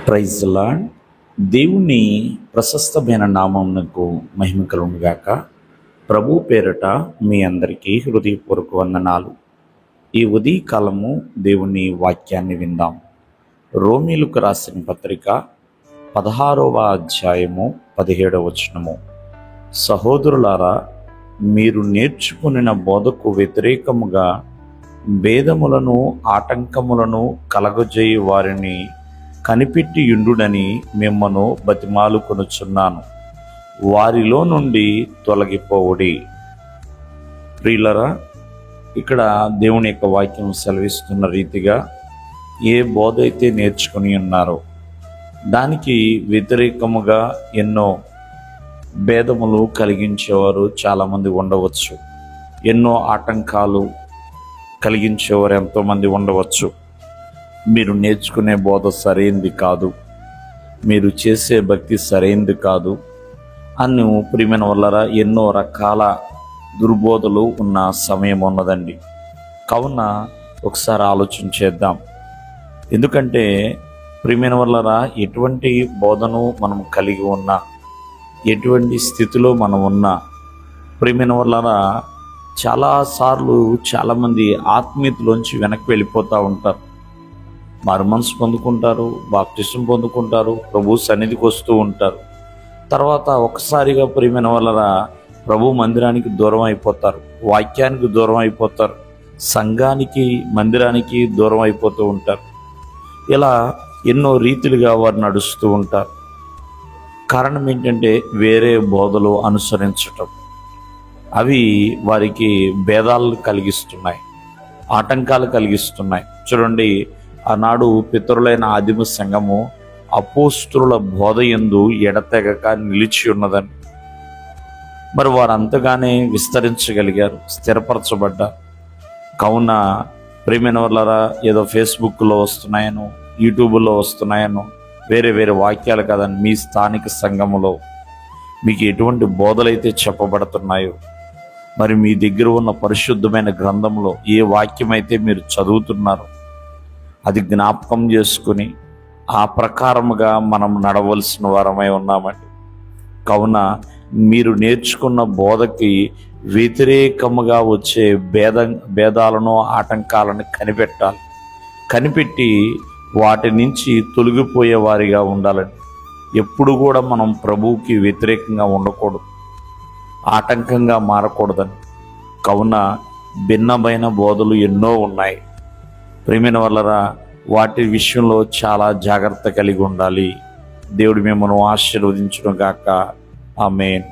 Praise lord. దేవుని ప్రశస్తమైన నామమునకు మహిమ కలుగును గాక. ప్రభు పేరట మీ అందరికీ హృదయపూర్వక వందనాలు. ఈ ఉదయకాలము దేవుని వాక్యాన్ని విందాం. రోమీలకు రాసిన పత్రిక 16వ అధ్యాయము 17వ వచనము. సహోదరులారా, మీరు నేర్చుకున్న బోధకు వ్యతిరేకముగా భేదములను ఆటంకములను కలగజేయు వారిని కనిపెట్టి యుండుడని మిమ్మను బతిమాలుకొనుచున్నాను. వారిలో నుండి తొలగిపోవుడి. ప్రియులరా, ఇక్కడ దేవుని యొక్క వాక్యం సెలవిస్తున్న రీతిగా ఏ బోధ అయితే నేర్చుకుని ఉన్నారో దానికి వ్యతిరేకముగా ఎన్నో భేదములు కలిగించేవారు చాలామంది ఉండవచ్చు. ఎన్నో ఆటంకాలు కలిగించేవారు ఎంతోమంది ఉండవచ్చు. మీరు నేర్చుకునే బోధ సరైంది కాదు, మీరు చేసే భక్తి సరైంది కాదు అని ప్రియమైన వల్లరా ఎన్నో రకాల దుర్బోధలు ఉన్న సమయం ఉన్నదండి. కావున ఒకసారి ఆలోచించేద్దాం. ఎందుకంటే ప్రియమైన వల్లరా ఎటువంటి బోధను మనం కలిగి ఉన్నా, ఎటువంటి స్థితిలో మనం ఉన్నా, ప్రియమైన వల్లరా చాలాసార్లు చాలామంది ఆత్మీయతలోంచి వెనక్కి వెళ్ళిపోతూ ఉంటారు. మారు మనసు పొందుకుంటారు, బాప్తిసం పొందుకుంటారు, ప్రభు సన్నిధికి వస్తూ ఉంటారు. తర్వాత ఒకసారిగా ప్రియమైన వలన ప్రభు మందిరానికి దూరం అయిపోతారు, వాక్యానికి దూరం అయిపోతారు, సంఘానికి మందిరానికి దూరం అయిపోతూ ఉంటారు. ఇలా ఎన్నో రీతిలుగా వారు నడుస్తూ ఉంటారు. కారణం ఏంటంటే వేరే బోధలు అనుసరించటం. అవి వారికి భేదాలు కలిగిస్తున్నాయి, ఆటంకాలు కలిగిస్తున్నాయి. చూడండి, ఆనాడు పితరులైన ఆదిమ సంఘము అపోస్తుల బోధ యందు ఎడతెగక నిలిచి ఉన్నదని. మరి వారు అంతగానే విస్తరించగలిగారు, స్థిరపరచబడ్డారు. కావున ప్రియమైన వాళ్ళరా ఏదో ఫేస్బుక్లో వస్తున్నాయను, యూట్యూబ్లో వస్తున్నాయను వేరే వేరే వాక్యాలు కాదని మీ స్థానిక సంఘములో మీకు ఎటువంటి బోధలైతే చెప్పబడుతున్నాయో, మరి మీ దగ్గర ఉన్న పరిశుద్ధమైన గ్రంథంలో ఏ వాక్యం అయితే మీరు చదువుతున్నారో అది జ్ఞాపకం చేసుకుని ఆ ప్రకారముగా మనం నడవలసిన వారమై ఉన్నామండి. కావున మీరు నేర్చుకున్న బోధకి వ్యతిరేకముగా వచ్చే భేదాలను ఆటంకాలను కనిపెట్టాలి. కనిపెట్టి వాటి నుంచి తొలగిపోయే వారిగా ఉండాలండి. ఎప్పుడు కూడా మనం ప్రభువుకి వ్యతిరేకంగా ఉండకూడదు, ఆటంకంగా మారకూడదని. కావున భిన్నమైన బోధలు ఎన్నో ఉన్నాయి. ప్రియమైన వల్లరా వాటి విషయంలో చాలా జాగ్రత్త కలిగి ఉండాలి. దేవుడు మిమ్మల్ని ఆశీర్వదించును గాక. ఆమేన్.